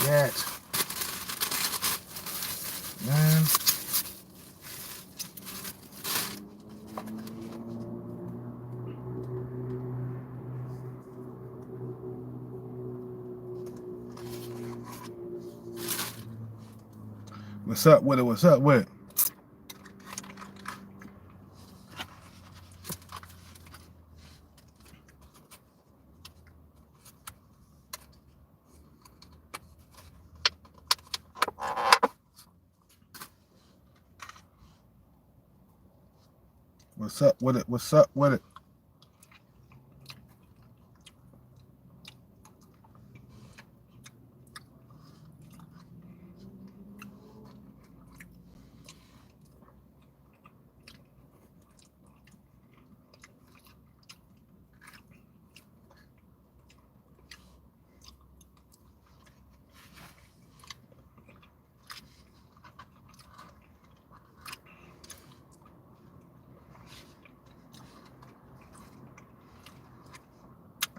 yet. Man. What's up with it? What's up with it? What's up with it? What's up with it?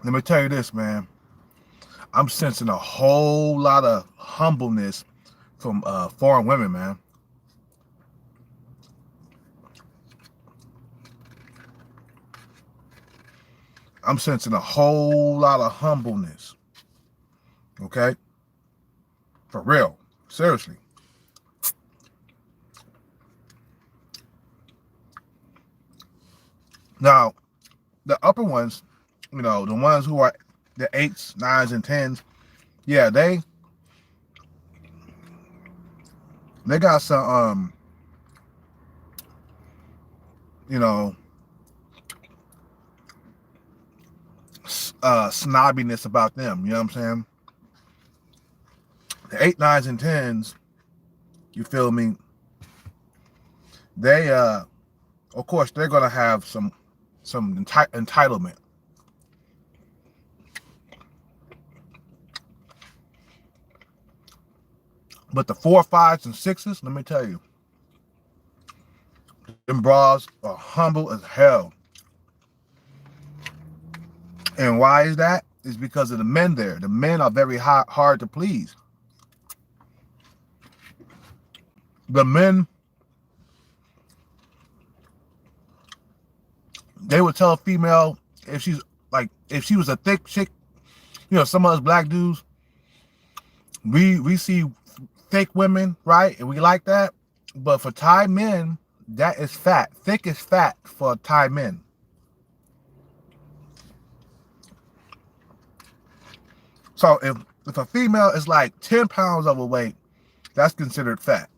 Let me tell you this, man. I'm sensing a whole lot of humbleness from foreign women, man. I'm sensing a whole lot of humbleness. Okay? For real. Seriously. Now, the upper ones, you know, the ones who are the 8s, 9s, and 10s, yeah, they got some you know, snobbiness about them, you know what I'm saying? The 8, 9s, and 10s, you feel me? They of course they're gonna have some entitlement. But the 4, 5s, and 6s, let me tell you, them bras are humble as hell. And why is that? It's because of the men there. The men are very hard to please. The men, they would tell a female if she was a thick chick, you know, some of us black dudes, we see thick women, right? And we like that. But for Thai men, that is fat. Thick is fat for Thai men. So if a female is like 10 pounds overweight, that's considered fat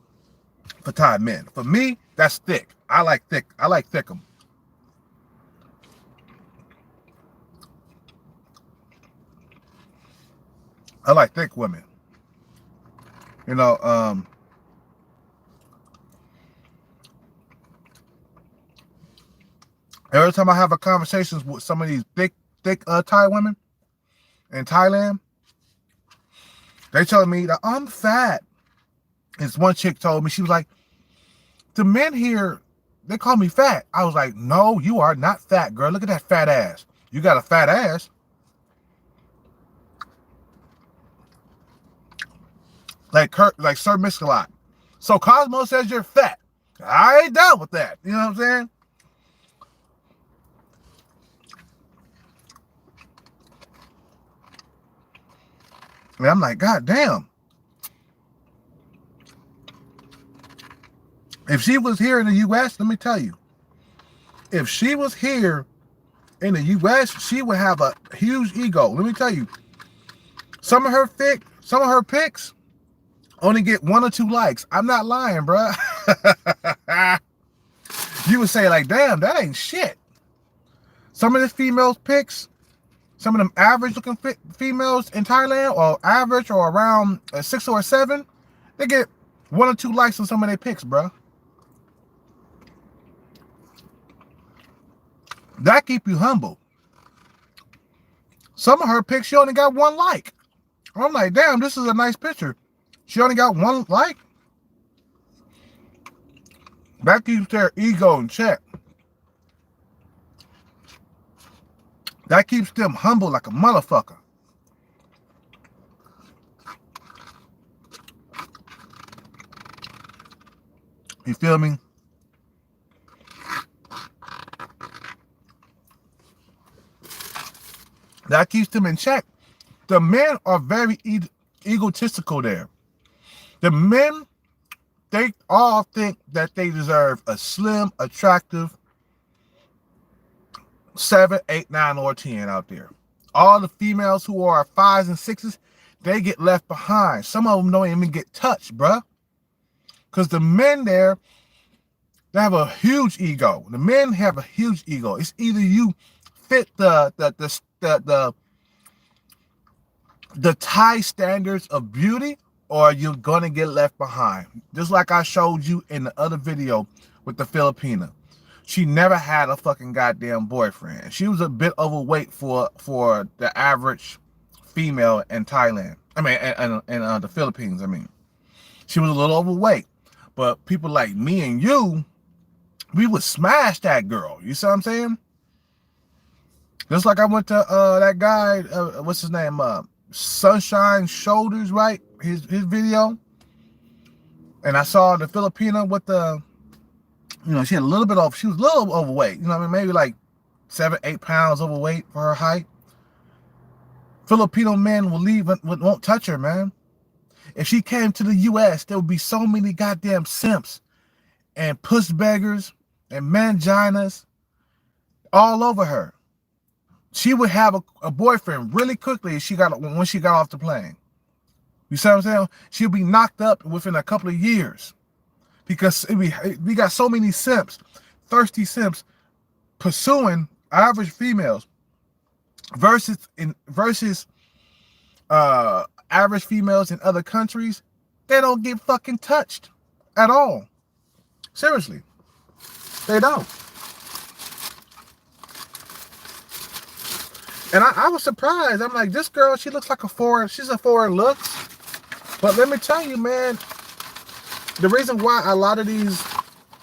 for Thai men. For me, that's thick. I like thick. I like thickum. I like thick women. You know, every time I have a conversations with some of these thick Thai women in Thailand, they telling me that I'm fat. This one chick told me, she was like, the men here, they call me fat. I was like, no, you are not fat, girl. Look at that fat ass. You got a fat ass. Like Sir Mix-a-Lot. So Cosmo says you're fat. I ain't down with that. You know what I'm saying? And I'm like, God damn. If she was here in the U.S., let me tell you, if she was here in the U.S., she would have a huge ego. Let me tell you, some of her pics only get 1 or 2 likes. I'm not lying, bruh. You would say like, damn, that ain't shit. Some of the females' pics, some of them average looking females in Thailand, or average or around a 6 or a 7, they get 1 or 2 likes on some of their pics, bruh. That keep you humble. Some of her pics, she only got 1 like. I'm like, damn, this is a nice picture. She only got 1 like. That keeps their ego in check. That keeps them humble like a motherfucker. feel me? That keeps them in check. The men are very egotistical there. The men, they all think that they deserve a slim, attractive 7, 8, 9, or 10 out there. All the females who are 5s and 6s, they get left behind. Some of them don't even get touched, bruh. Because the men there, they have a huge ego. The men have a huge ego. It's either you fit the Thai standards of beauty, or you're gonna get left behind. Just like I showed you in the other video with the Filipina. She never had a fucking goddamn boyfriend. She was a bit overweight for the average female in Thailand. I mean, in the Philippines, I mean. She was a little overweight. But people like me and you, we would smash that girl. You see what I'm saying? Just like I went to that guy, what's his name? Sunshine Shoulders, right? His video. And I saw the Filipina with the, you know, she had a little bit off. She was a little overweight. You know what I mean? Maybe like 7, 8 pounds overweight for her height. Filipino men will leave, won't touch her, man. If she came to the U.S., there would be so many goddamn simps and puss beggars and manginas all over her. She would have a boyfriend really quickly when she got off the plane. You see what I'm saying? She'll be knocked up within a couple of years. Because we got so many simps, thirsty simps, pursuing average females versus average females in other countries. They don't get fucking touched at all. Seriously, they don't. And I was surprised. I'm like, this girl, she looks like she's a foreign looks. But let me tell you, man, the reason why a lot of these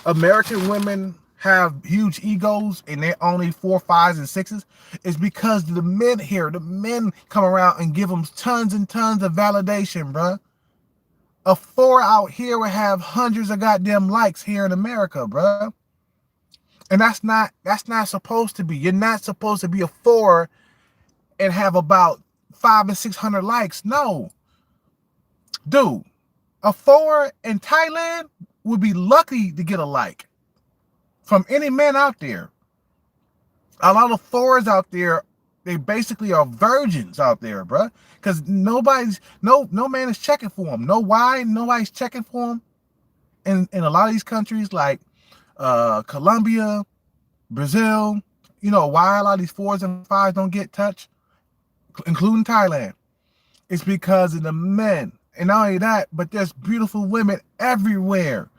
American women have huge egos and they're only 4, 5s, and 6s is because the men come around and give them tons and tons of validation, bruh. A 4 out here would have hundreds of goddamn likes here in America, bruh. And that's not supposed to be. You're not supposed to be a 4 and have about 500 and 600 likes. No. Dude, a 4 in Thailand would be lucky to get a like from any man out there. A lot of 4s out there, they basically are virgins out there, bruh. Because no man is checking for them. Nobody's checking for them. In a lot of these countries like Colombia, Brazil, you know why a lot of these 4s and 5s don't get touched, including Thailand. It's because of the men. And not only that, but there's beautiful women everywhere.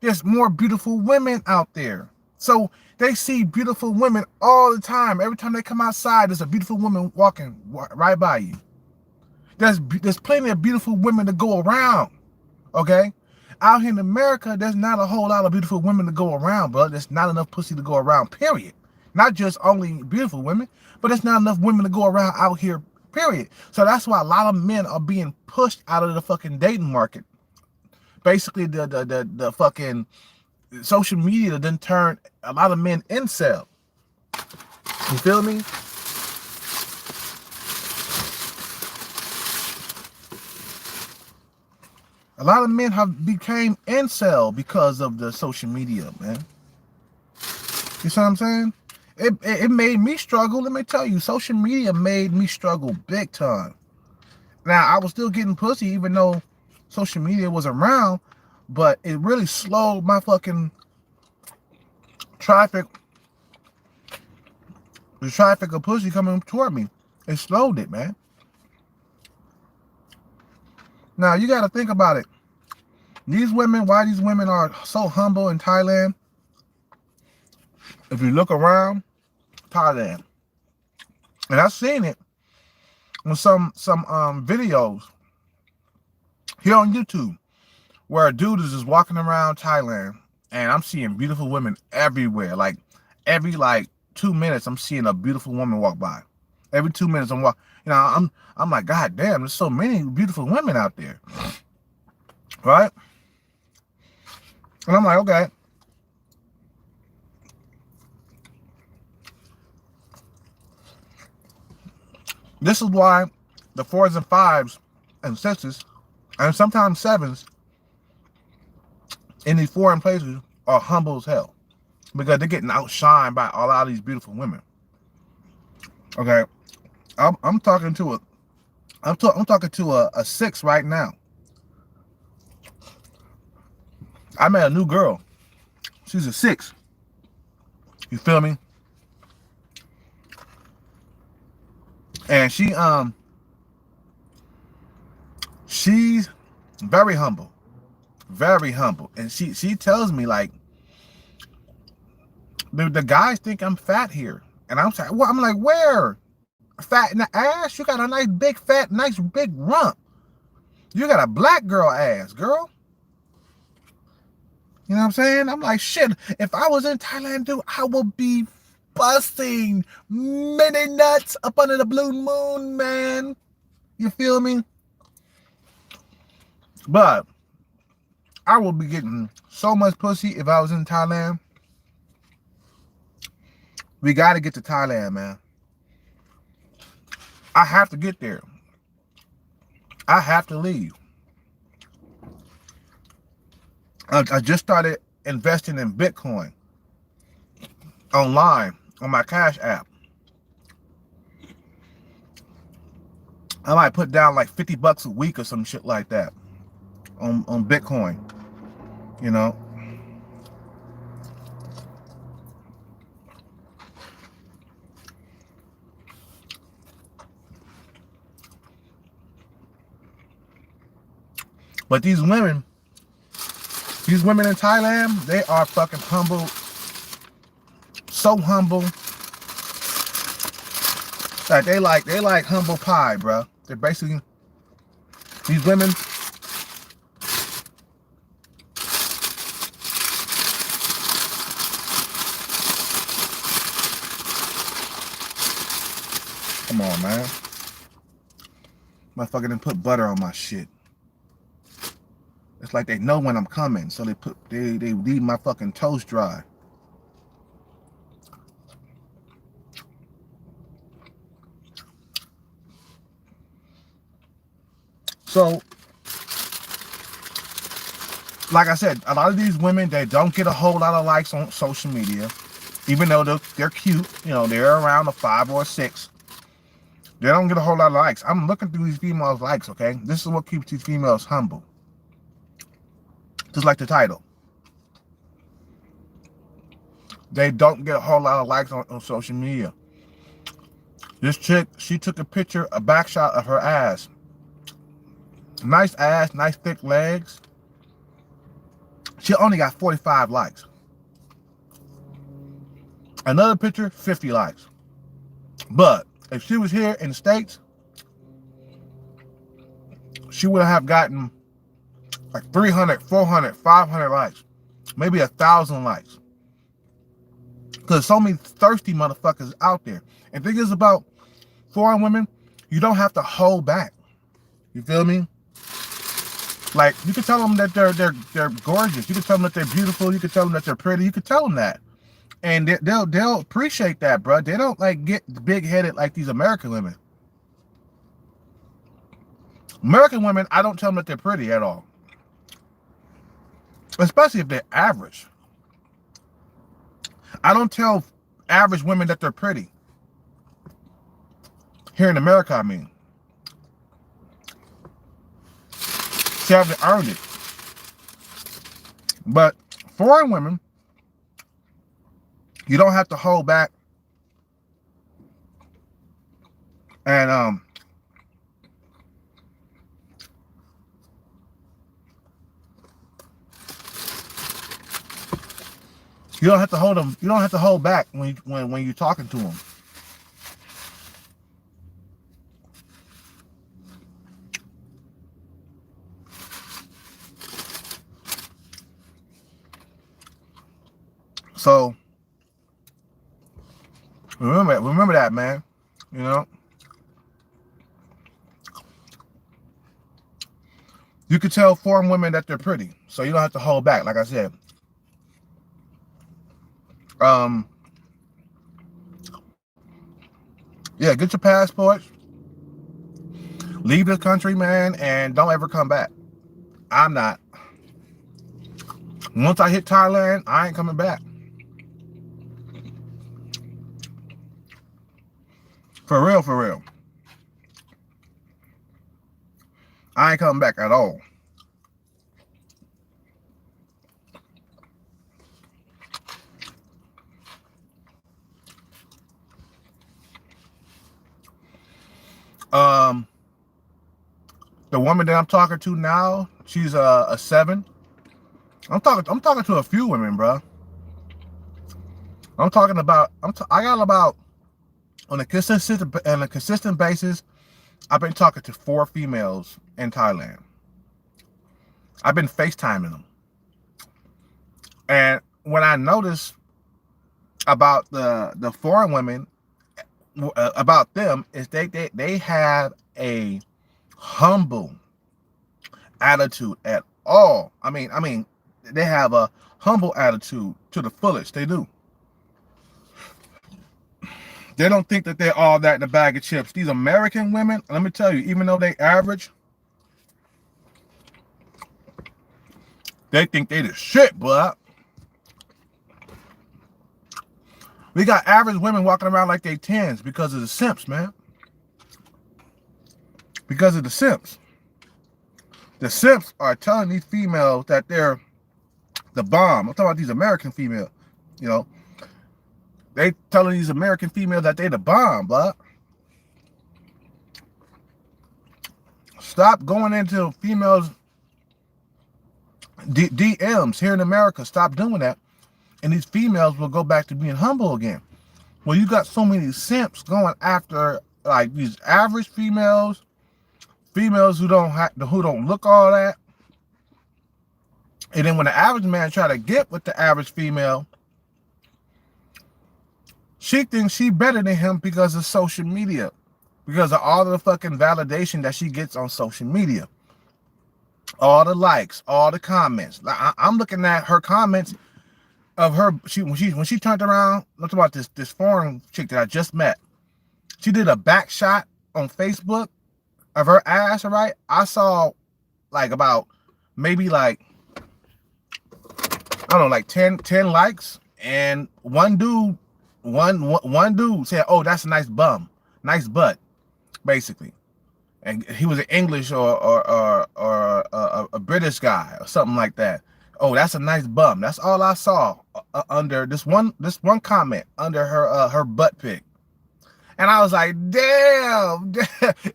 There's more beautiful women out there. So they see beautiful women all the time. Every time they come outside, there's a beautiful woman walking right by you. There's plenty of beautiful women to go around. Okay? Out here in America, there's not a whole lot of beautiful women to go around, bro. There's not enough pussy to go around, period. Not just only beautiful women, but there's not enough women to go around out here, period. So that's why a lot of men are being pushed out of the fucking dating market. Basically, the fucking social media done turned a lot of men incel. You feel me? A lot of men have became incel because of the social media, man. You see what I'm saying? It made me struggle. Let me tell you, social media made me struggle big time. Now, I was still getting pussy even though social media was around, but it really slowed my fucking traffic. The traffic of pussy coming toward me. It slowed it, man. Now, you got to think about it. Why these women are so humble in Thailand. If you look around Thailand, and I've seen it on some videos here on YouTube, where a dude is just walking around Thailand, and I'm seeing beautiful women everywhere. Like every 2 minutes, I'm seeing a beautiful woman walk by. Every 2 minutes, I'm walking. You know, I'm like, God damn, there's so many beautiful women out there, right? And I'm like, okay. This is why the 4s and 5s and 6s and sometimes 7s in these foreign places are humble as hell because they're getting outshined by a lot of these beautiful women. Okay, I'm talking to a 6 right now. I met a new girl. She's a 6. You feel me? And she's very humble. Very humble. And she tells me, like, the guys think I'm fat here. And I'm like, well, I'm like, where? Fat in the ass? You got a nice big fat, nice big rump. You got a black girl ass, girl. You know what I'm saying? I'm like, shit, if I was in Thailand, dude, I would be busting mini nuts up under the blue moon, man. You feel me? But I would be getting so much pussy if I was in Thailand. We got to get to Thailand, man. I have to get there. I have to leave. I just started investing in Bitcoin online on my Cash.app. I might put down like $50 a week or some shit like that on Bitcoin, you know. But these women in Thailand, they are fucking humble. So humble. Like they like humble pie, bro. They're basically, these women, come on, man. Motherfucker didn't put butter on my shit. It's like they know when I'm coming, so they leave my fucking toast dry. So, like I said, a lot of these women, they don't get a whole lot of likes on social media, even though they're cute. You know, they're around a 5 or a 6. They don't get a whole lot of likes. I'm looking through these females' likes, okay? This is what keeps these females humble. Just like the title. They don't get a whole lot of likes on social media. This chick, she took a picture, a back shot of her ass. Nice ass, nice thick legs. She only got 45 likes. Another picture, 50 likes. But if she was here in the States, she would have gotten like 300, 400, 500 likes. Maybe 1,000 likes. Because so many thirsty motherfuckers out there. And the thing is about foreign women, you don't have to hold back. You feel me? Like, you can tell them that they're gorgeous. You can tell them that they're beautiful. You can tell them that they're pretty. You can tell them that. And they'll appreciate that, bro. They don't like get big-headed like these American women. American women, I don't tell them that they're pretty at all. Especially if they're average. I don't tell average women that they're pretty. Here in America, I mean. She haven't earned it. But foreign women, you don't have to hold back. And you don't have to hold them. You don't have to hold back when you're talking to them. So remember that, man. You know, you can tell foreign women that they're pretty, so you don't have to hold back. Like I said, Um, yeah, get your passports, leave the country, man, and don't ever come back. I'm not. Once I hit Thailand, I ain't coming back. For real, for real. I ain't coming back at all. Um, the woman that I'm talking to now, she's a 7. I'm talking to a few women, bro. I'm talking about. I got about on a consistent basis. I've been talking to 4 females in Thailand. I've been FaceTiming them, and when I noticed about the foreign women, about them is they have a humble attitude at all. I mean, they have a humble attitude to the fullest. They do. They don't think that they're all that in a bag of chips. These American women, let me tell you, even though they average, they think they the shit, but we got average women walking around like they 10s because of the simps, man. Because of the simps. The simps are telling these females that they're the bomb. I'm talking about these American females. You know, they telling these American females that they the bomb, but stop going into females DMs here in America. Stop doing that, and these females will go back to being humble again. Well, you got so many simps going after like these average females who don't look all that, and then when the average man try to get with the average female, she thinks she better than him because of social media, because of all the fucking validation that she gets on social media, all the likes, all the comments. I'm looking at her comments of her. When she turned around, let's talk about this foreign chick that I just met. She did a back shot on Facebook of her ass, right? I saw like about maybe like, I don't know, like 10 likes, and one dude said, "Oh, that's a nice bum, nice butt," basically, and he was an English or a British guy or something like that. Oh, that's a nice bum. That's all I saw under this one comment under her butt pic. And I was like, damn,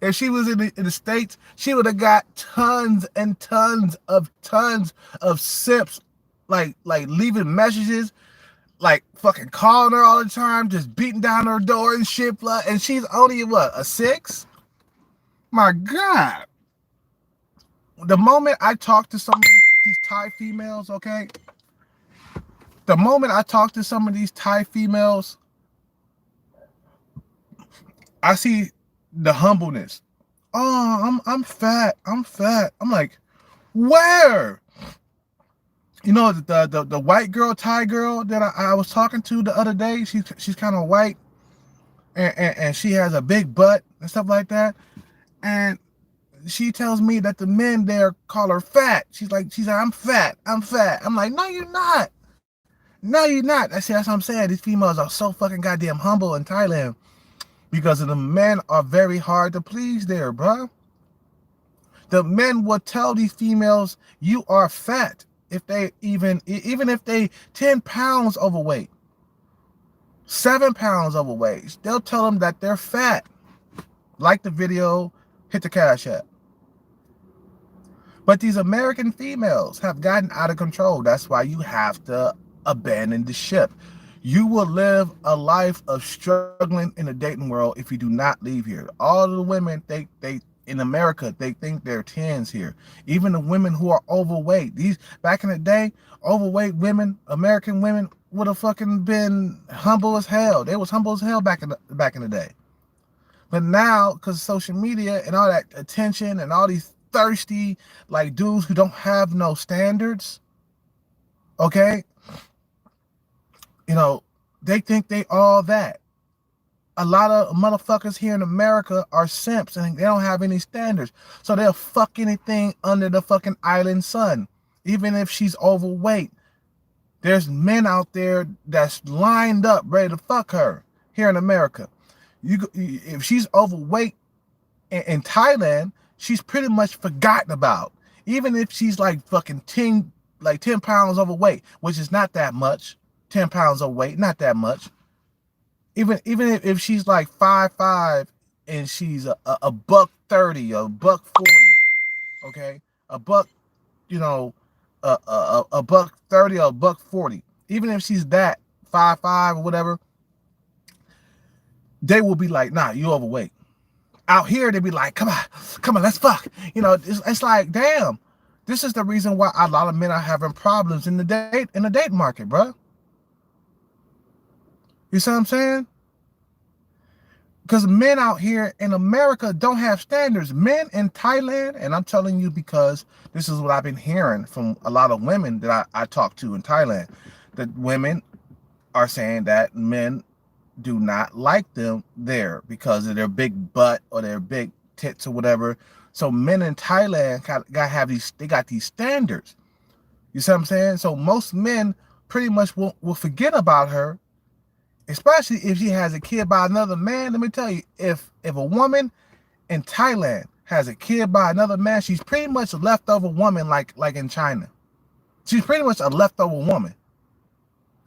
if she was in the States, she would have got tons and tons of simps, like leaving messages, like fucking calling her all the time, just beating down her door and shit. And she's only, what, a 6? My God. The moment I talk to some of these Thai females, okay? The moment I talk to some of these Thai females, I see the humbleness. Oh, I'm fat. I'm fat. I'm like, where? You know, the white girl, Thai girl that I was talking to the other day, she's kind of white, and she has a big butt and stuff like that. And she tells me that the men there call her fat. She's like, I'm fat. I'm fat. I'm like, no, you're not. No, you're not. I see, that's what I'm saying. These females are so fucking goddamn humble in Thailand, because the men are very hard to please there, bro. The men will tell these females you are fat if they even if they 10 pounds overweight, 7 pounds overweight. They'll tell them that they're fat. Like the video, hit the Cash.app. But these American females have gotten out of control. That's why you have to abandon the ship. You will live a life of struggling in the dating world if you do not leave here. All the women, they in America, they think they're 10s here. Even the women who are overweight. These, back in the day, overweight women, American women, would have fucking been humble as hell. They was humble as hell back in the day. But now, because of social media and all that attention and all these thirsty like dudes who don't have no standards, okay, you know, They think they all that. A lot of motherfuckers here in America are simps and they don't have any standards. So they'll fuck anything under the fucking island sun. Even if she's overweight. There's men out there that's lined up ready to fuck her here in America. If she's overweight in Thailand, she's pretty much forgotten about. Even if she's like fucking 10 pounds overweight, which is not that much. 10 pounds overweight, not that much. Even if she's like 5'5" and she's a buck 30, a buck 40, okay, a buck, a buck 30 or a buck 40. Even if she's that 5'5" or whatever, they will be like, nah, you overweight. Out here, they be like, come on, let's fuck. It's like, damn. This is the reason why a lot of men are having problems in the date market, bro. You see what I'm saying? Because men out here in America don't have standards. Men in Thailand, and I'm telling you because this is what I've been hearing from a lot of women that I talk to in Thailand, that women are saying that men do not like them there because of their big butt or their big tits or whatever. So men in Thailand got these standards. You see what I'm saying? So most men pretty much will forget about her, especially if she has a kid by another man. Let me tell you, if a woman in Thailand has a kid by another man, she's pretty much a leftover woman like in China. She's pretty much a leftover woman.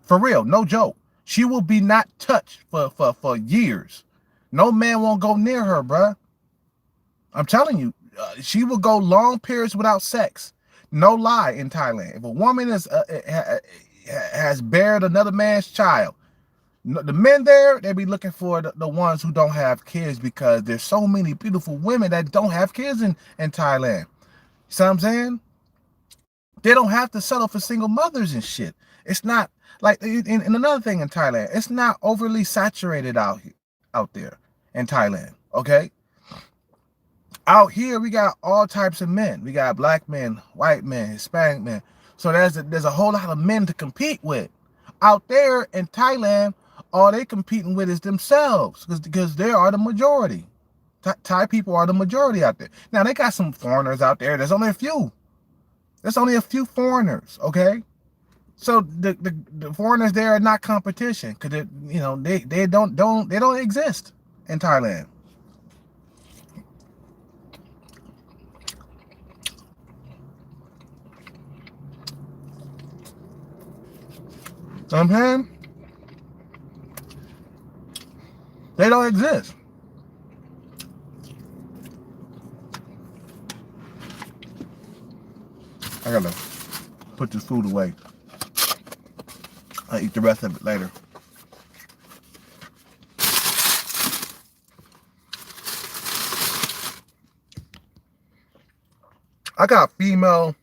For real, no joke. She will be not touched for years. No man won't go near her, bruh. I'm telling you, she will go long periods without sex. No lie in Thailand. If a woman has bared another man's child, the men there, they be looking for the ones who don't have kids because there's so many beautiful women that don't have kids in Thailand. See what I'm saying? They don't have to settle for single mothers and shit. It's not like, and another thing in Thailand, it's not overly saturated out there in Thailand, okay? Out here, we got all types of men. We got black men, white men, Hispanic men. So there's a whole lot of men to compete with. Out there in Thailand, all they competing with is themselves because they are the majority. Thai people are the majority out there. Now, they got some foreigners out there. There's only a few. There's only a few foreigners, okay? So the foreigners there are not competition because they don't exist in Thailand. Okay? They don't exist. I gotta put this food away. I'll eat the rest of it later. I got females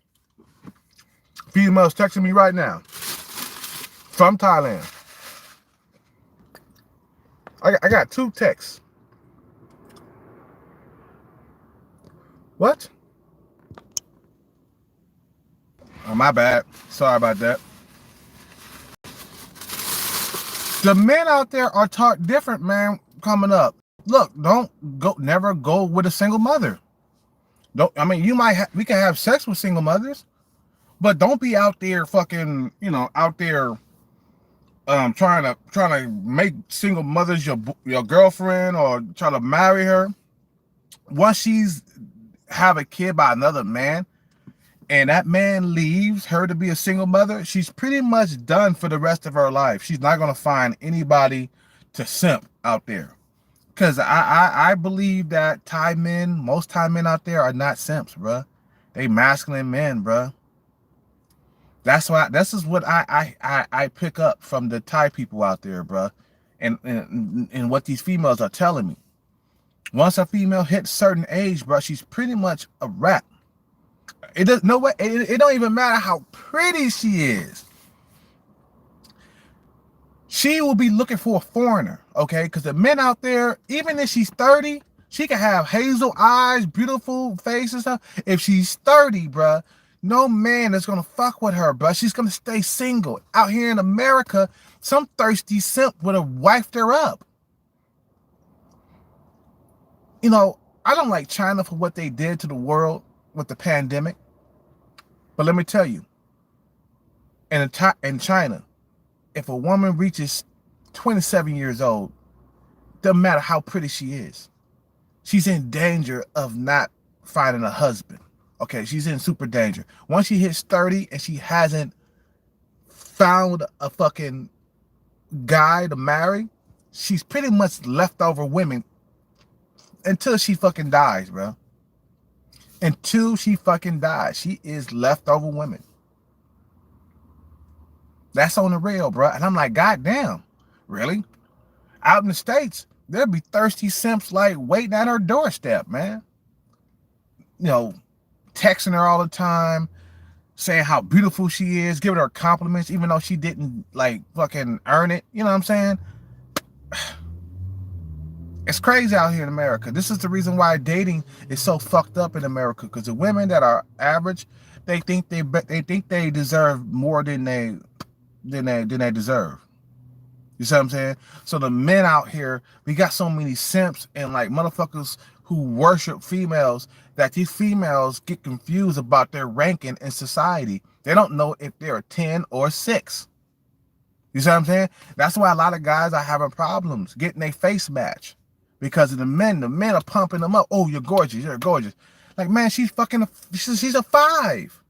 texting me right now from Thailand. I got 2 texts. What? Oh, my bad. Sorry about that. The men out there are taught different, man, coming up. Look, never go with a single mother. We can have sex with single mothers, but don't be out there fucking, out there trying to make single mothers your girlfriend or try to marry her. Once she's have a kid by another man and that man leaves her to be a single mother, she's pretty much done for the rest of her life. She's not going to find anybody to simp out there. Because I believe that most Thai men out there are not simps, bruh. They masculine men, bruh. This is what I pick up from the Thai people out there, bruh. And what these females are telling me. Once a female hits a certain age, bruh, she's pretty much a wrap. It don't even matter how pretty she is. She will be looking for a foreigner, okay? Because the men out there, even if she's 30, she can have hazel eyes, beautiful face and stuff. If she's 30, bruh, No man is gonna fuck with her, bro. She's gonna stay single. Out here in America, some thirsty simp would have wifed her up. You know, I don't like China for what they did to the world with the pandemic. But let me tell you, in China, if a woman reaches 27 years old, doesn't matter how pretty she is, she's in danger of not finding a husband. Okay, she's in super danger. Once she hits 30 and she hasn't found a fucking guy to marry, she's pretty much leftover women until she fucking dies, bro. Until she fucking dies, she is leftover women. That's on the real, bro. And I'm like, God damn, really? Out in the States, there'd be thirsty simps like waiting at her doorstep, man. You know, texting her all the time, saying how beautiful she is, giving her compliments, even though she didn't like fucking earn it. You know what I'm saying? It's crazy out here in America. This is the reason why dating is so fucked up in America, because the women that are average, they think they deserve more than they deserve. You see what I'm saying? So the men out here, we got so many simps and like motherfuckers who worship females that these females get confused about their ranking in society. They don't know if they're a 10 or a 6. You see what I'm saying? That's why a lot of guys are having problems getting their face match. Because of the men are pumping them up. Oh, you're gorgeous. You're gorgeous. Like, man, she's a 5.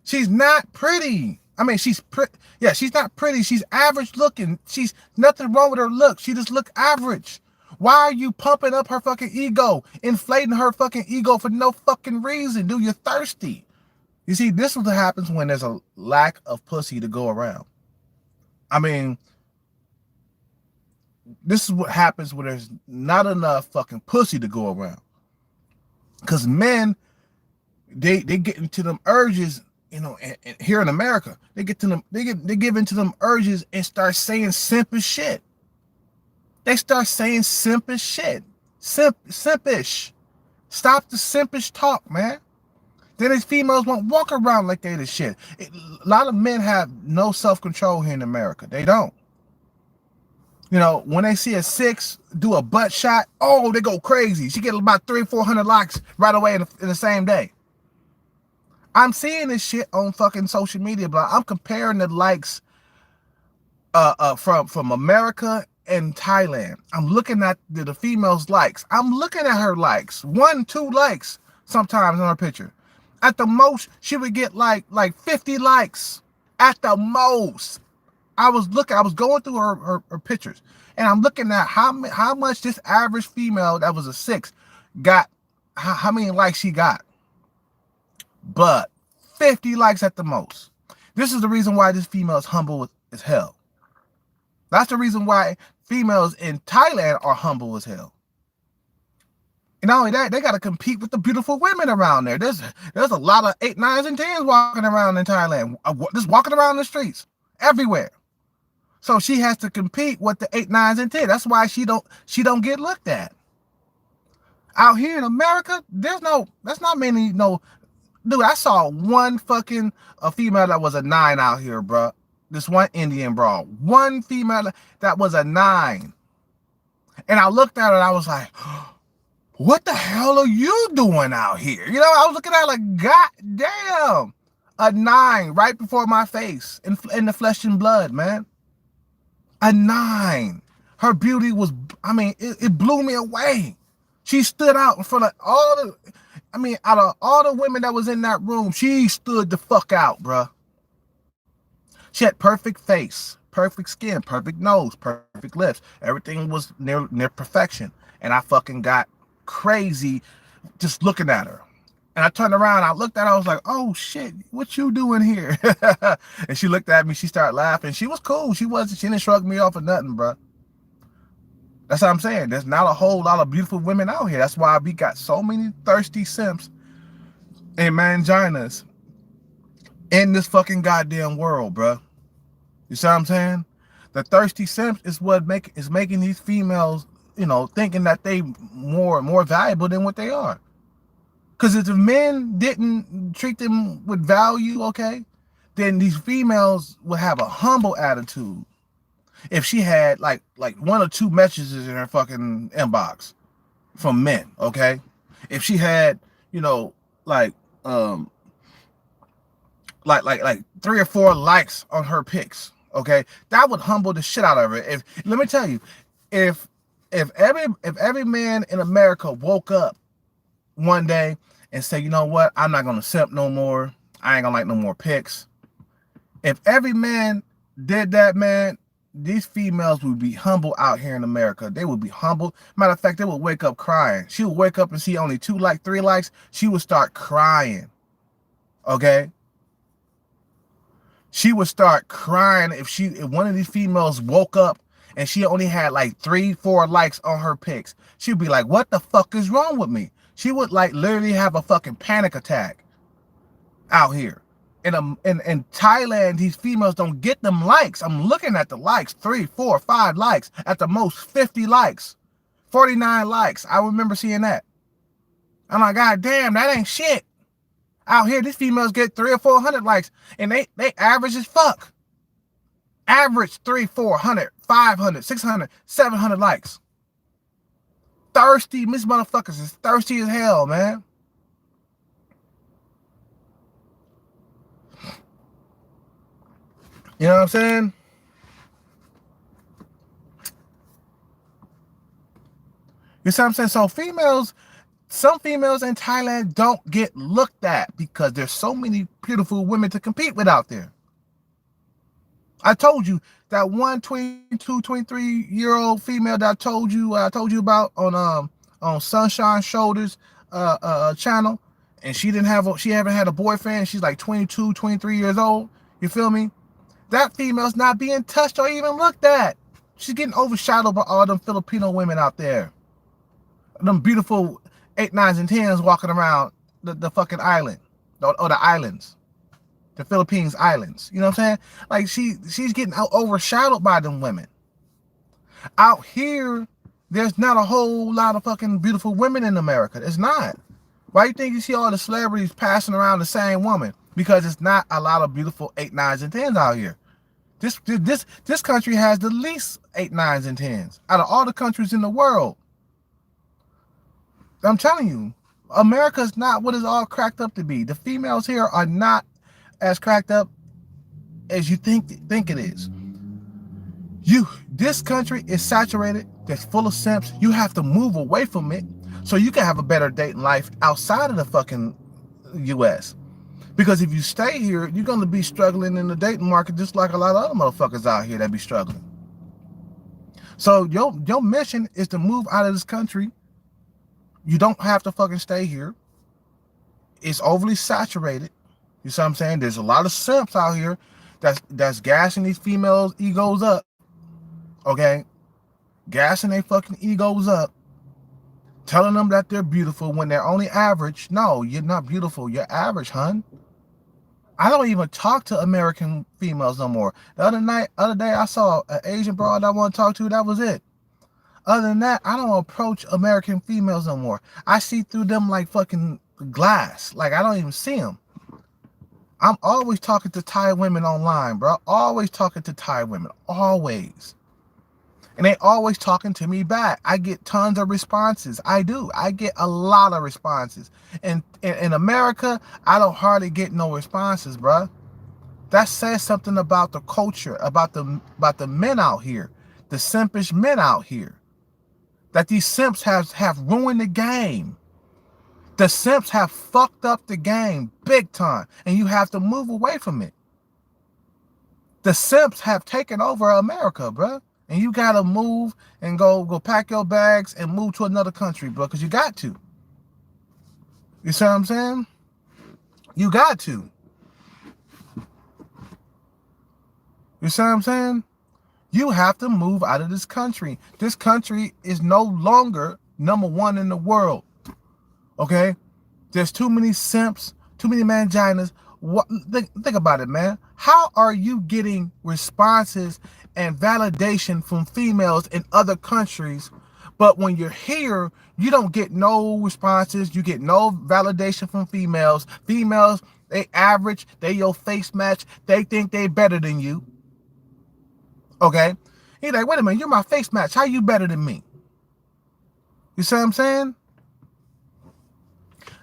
She's not pretty. I mean, she's pretty. Yeah, she's not pretty. She's average looking. She's nothing wrong with her look. She just look average. Why are you pumping up her fucking ego, inflating her fucking ego for no fucking reason? Dude, you're thirsty. You see, this is what happens when there's a lack of pussy to go around. I mean, this is what happens when there's not enough fucking pussy to go around. Because men, they get into them urges, you know, and here in America, they give into them urges and start saying simpish shit. They start saying simpish shit. Simpish. Stop the simpish talk, man. Then these females won't walk around like they the shit. A lot of men have no self-control here in America. They don't. You know, when they see a 6 do a butt shot, oh, they go crazy. She get about 300-400 likes right away in the same day. I'm seeing this shit on fucking social media, but I'm comparing the likes from America and Thailand. I'm looking at the female's likes. I'm looking at her likes. 1-2 likes sometimes on her picture. At the most, she would get like 50 likes. At the most. I was going through her pictures, and I'm looking at how much this average female that was a 6 got, how many likes she got. But 50 likes at the most. This is the reason why this female is humble as hell. That's the reason why females in Thailand are humble as hell. And not only that, they got to compete with the beautiful women around there. There's a lot of 8, 9s, and 10s walking around in Thailand, just walking around the streets everywhere. So she has to compete with the 8, 9s, and 10s. That's why she don't get looked at. Out here in America, that's not many, no. Dude, I saw one fucking a female that was a 9 out here, bro. This one Indian bro. One female that was a 9. And I looked at her and I was like, what the hell are you doing out here? You know, I was looking at her like, God damn. A 9 right before my face in the flesh and blood, man. A 9. Her beauty was, I mean, it blew me away. She stood out in front of out of all the women that was in that room, she stood the fuck out, bruh. She had perfect face, perfect skin, perfect nose, perfect lips. Everything was near perfection. And I fucking got crazy just looking at her. And I turned around, I looked at her, I was like, oh shit, what you doing here? And she looked at me, she started laughing. She was cool. She didn't shrug me off or nothing, bro. That's what I'm saying. There's not a whole lot of beautiful women out here. That's why we got so many thirsty simps and manginas in this fucking goddamn world, bro. You see what I'm saying? The thirsty simps is what is making these females, you know, thinking that they more valuable than what they are. Because if the men didn't treat them with value, okay, then these females would have a humble attitude. If she had like one or two messages in her fucking inbox from men, okay? If she had, you know, like um like 3 or 4 likes on her pics, okay? That would humble the shit out of her. If let me tell you, if every man in America woke up one day and say, you know what, I'm not gonna simp no more. I ain't gonna like no more pics. If every man did that, man, these females would be humble out here in America. They would be humble. Matter of fact, they would wake up crying. She would wake up and see only 2 likes, 3 likes. She would start crying. Okay? She would start crying if one of these females woke up and she only had like 3, 4 likes on her pics. She'd be like, what the fuck is wrong with me? She would like literally have a fucking panic attack out here. In Thailand, these females don't get them likes. I'm looking at the likes, 3, 4, 5 likes, at the most 50 likes, 49 likes. I remember seeing that. I'm like, God damn, that ain't shit. Out here, these females get 300 or 400 likes, and they average as fuck. Average 300, 400, 500, 600, 700 likes. Thirsty, Miss Motherfuckers is thirsty as hell, man. You know what I'm saying? You see what I'm saying? So some females in Thailand don't get looked at because there's so many beautiful women to compete with out there. I told you that one 22, 23-year-old female that I told you about on Sunshine Shoulders channel, and she haven't had a boyfriend. She's like 22, 23 years old. You feel me? That female's not being touched or even looked at. She's getting overshadowed by all them Filipino women out there. Them beautiful 8, 9s, and 10s walking around the fucking island. Or the islands. The Philippines islands. You know what I'm saying? Like she's getting overshadowed by them women. Out here, there's not a whole lot of fucking beautiful women in America. It's not. Why do you think you see all the celebrities passing around the same woman? Because it's not a lot of beautiful 8, 9s, and 10s out here. This country has the least 8, 9s, and 10s out of all the countries in the world. I'm telling you, America's not what it's all cracked up to be. The females here are not as cracked up as you think it is. This country is saturated. It's full of simps. You have to move away from it so you can have a better dating life outside of the fucking U.S. Because if you stay here, you're going to be struggling in the dating market just like a lot of other motherfuckers out here that be struggling. So your mission is to move out of this country. You don't have to fucking stay here. It's overly saturated. You see what I'm saying? There's a lot of simps out here that's gassing these females' egos up. Okay? Gassing their fucking egos up. Telling them that they're beautiful when they're only average. No, you're not beautiful. You're average, hun. I don't even talk to American females no more. The other day, I saw an Asian broad I want to talk to. That was it. Other than that, I don't approach American females no more. I see through them like fucking glass. Like, I don't even see them. I'm always talking to Thai women online, bro. Always talking to Thai women. Always. And they always talking to me back. I get tons of responses. I do. I get a lot of responses. And in America, I don't hardly get no responses, bro. That says something about the culture, about the men out here, the simpish men out here. That these simps have ruined the game. The simps have fucked up the game big time, and you have to move away from it. The simps have taken over America, bro. And you gotta move and go pack your bags and move to another country, bro, because you got to. You see what I'm saying? You got to. You see what I'm saying? You have to move out of this country. This country is no longer #1 in the world. Okay? There's too many simps, too many manginas. Think about it, man. How are you getting responses and validation from females in other countries, But when you're here, you don't get no responses. You get no validation from females. Females, they average. They your face match. They think they better than you. Okay? He's like, wait a minute, you're my face match. How you better than me? You see what I'm saying?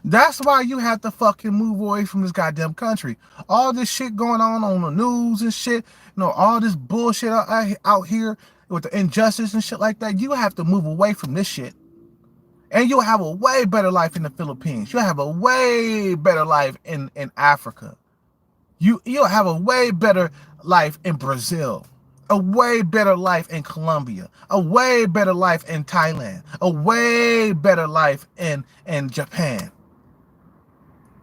That's why you have to fucking move away from this goddamn country. All this shit going on the news and shit, all this bullshit out here with the injustice and shit like that. You have to move away from this shit. And you'll have a way better life in the Philippines. You'll have a way better life in Africa. You'll have a way better life in Brazil. A way better life in Colombia. A way better life in Thailand. A way better life in Japan.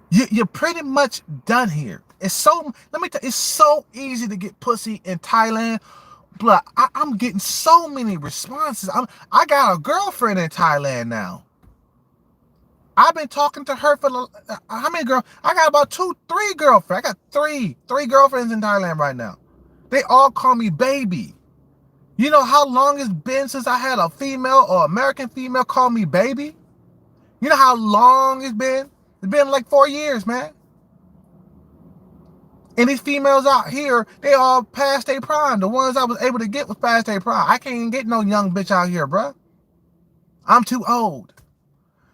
You're pretty much done here. It's so, let me tell you, it's so easy to get pussy in Thailand. But I'm getting so many responses. I got a girlfriend in Thailand now. I've been talking to her for how many girls? I got about 2, 3 girlfriends. I got three girlfriends in Thailand right now. They all call me baby. You know how long it's been since I had a female or American female call me baby? You know how long it's been? It's been like 4 years, man. And these females out here, they all past their prime. The ones I was able to get was past their prime. I can't even get no young bitch out here, bruh. I'm too old.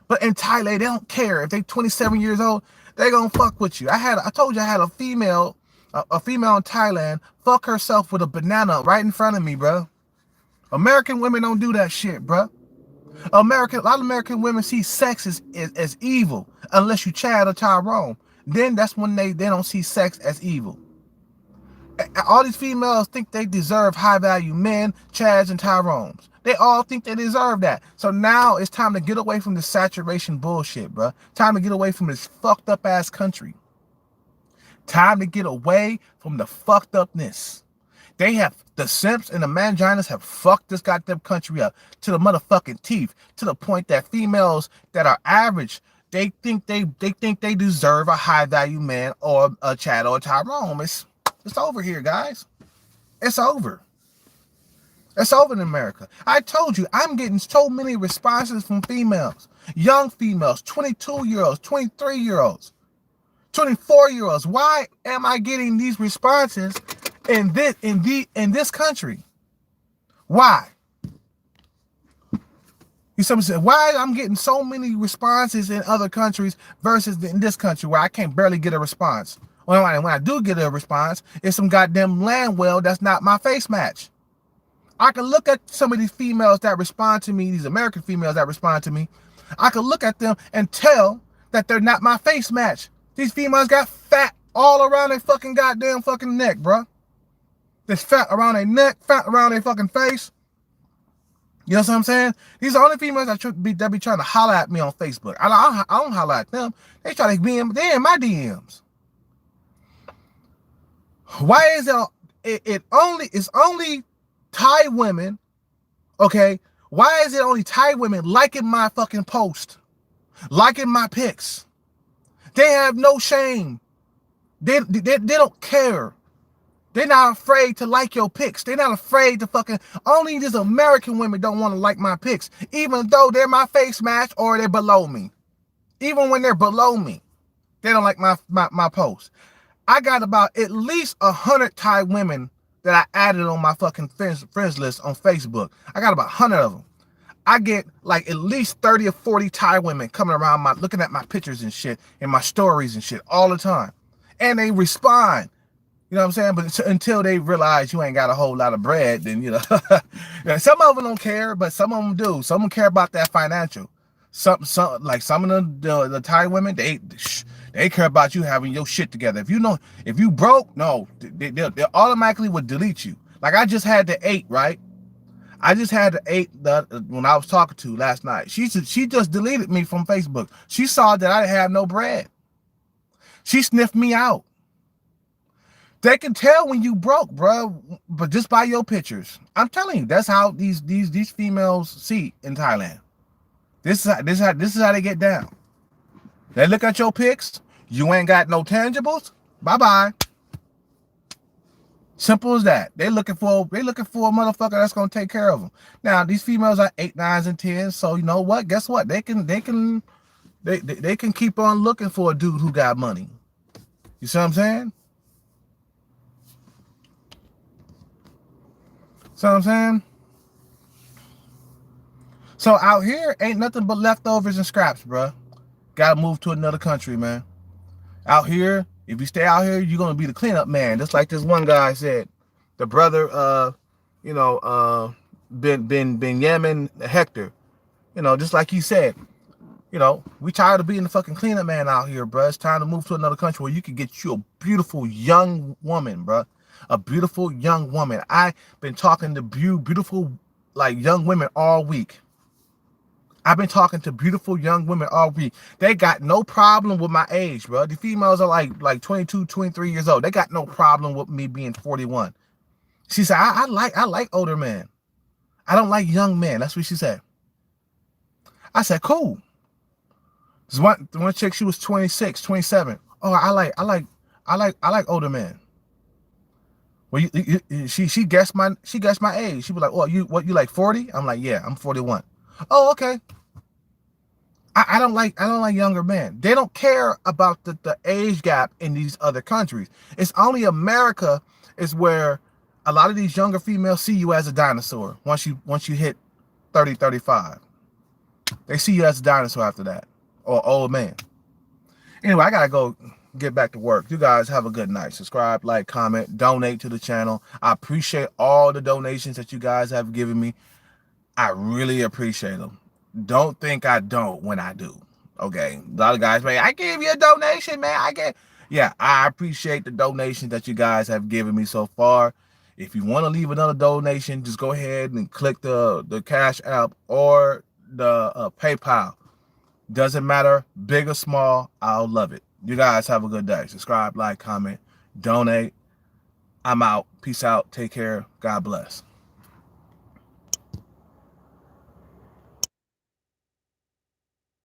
But in Thailand, they don't care. If they 27 years old, they gonna fuck with you. I told you I had a female in Thailand fuck herself with a banana right in front of me, bruh. American women don't do that shit, bruh. A lot of American women see sex as evil unless you Chad or Tyrone. Then that's when they don't see sex as evil. All these females think they deserve high-value men, Chads and Tyrones. They all think they deserve that. So now it's time to get away from this saturation bullshit, bruh. Time to get away from this fucked up ass country. Time to get away from the fucked upness. The simps and the manginas have fucked this goddamn country up to the motherfucking teeth, to the point that females that are average, they think they deserve a high value man or a Chad or a Tyrone. It's over here, guys. It's over. It's over in America. I told you, I'm getting so many responses from females, young females, 22-year-olds, 23-year-olds, 24-year-olds. Why am I getting these responses in this country? Why? Someone said, why I'm getting so many responses in other countries versus in this country where I can't barely get a response? When I do get a response, it's some goddamn land well that's not my face match. I can look at some of these females that respond to me, these American females that respond to me. I can look at them and tell that they're not my face match. These females got fat all around their fucking goddamn fucking neck, bruh. There's fat around their neck, fat around their fucking face. You know what I'm saying? These are the only females that be trying to holler at me on Facebook. I don't holler at them. They try to be in my DMs. Why is it's only Thai women, okay? Why is it only Thai women liking my fucking post, liking my pics? They have no shame. They don't care. They're not afraid to like your pics. They're not afraid to fucking, only these American women don't want to like my pics, even though they're my face match or they're below me. Even when they're below me, they don't like my post. I got about at least 100 Thai women that I added on my fucking friends list on Facebook. I got about 100 of them. I get like at least 30 or 40 Thai women coming around looking at my pictures and shit and my stories and shit all the time. And they respond. You know what I'm saying? But until they realize you ain't got a whole lot of bread, then, some of them don't care, but some of them do. Some of them care about that financial. Some of the Thai women, they care about you having your shit together. If you broke, no, they automatically would delete you. Like I just had the 8, right? I just had the 8 when I was talking to last night. She just deleted me from Facebook. She saw that I didn't have no bread. She sniffed me out. They can tell when you broke, bro, but just by your pictures. I'm telling you, that's how these females see in Thailand. This is how they get down. They look at your pics. You ain't got no tangibles. Bye-bye. Simple as that. They looking for a motherfucker that's gonna take care of them. Now these females are 8, 9s, and 10s, so you know what? Guess what? They can keep on looking for a dude who got money. You see what I'm saying? So out here ain't nothing but leftovers and scraps, bruh. Gotta move to another country, man. Out here, if you stay out here, you're gonna be the cleanup man. Just like this one guy said, the brother, Benjamin Hector. Just like he said, we tired of being the fucking cleanup man out here, bruh. It's time to move to another country where you can get you a beautiful young woman, bruh. A beautiful young woman. I've been talking to beautiful, like, young women all week. I've been talking to beautiful young women all week. They got no problem with my age, bro. The females are like 22, 23 years old. They got no problem with me being 41. She said, I like older men. I don't like young men. That's what she said. I said, cool. This one chick, she was 26, 27. Oh, I like older men. Well, she guessed my age. She was like, oh, you like 40? I'm like, yeah, I'm 41. Oh, okay. I don't like younger men. They don't care about the age gap in these other countries. It's only America is where a lot of these younger females see you as a dinosaur once you hit 30, 35. They see you as a dinosaur after that, or old man. Anyway, I gotta go get back to work. You guys have a good night. Subscribe, like, comment, donate to the channel. I appreciate all the donations that you guys have given me. I really appreciate them. Don't think I don't when I do. Okay. A lot of guys say, I gave you a donation, man. Yeah, I appreciate the donations that you guys have given me so far. If you want to leave another donation, just go ahead and click the Cash app or the PayPal. Doesn't matter, big or small, I'll love it. You guys have a good day. Subscribe, like, comment, donate. I'm out. Peace out. Take care. God bless.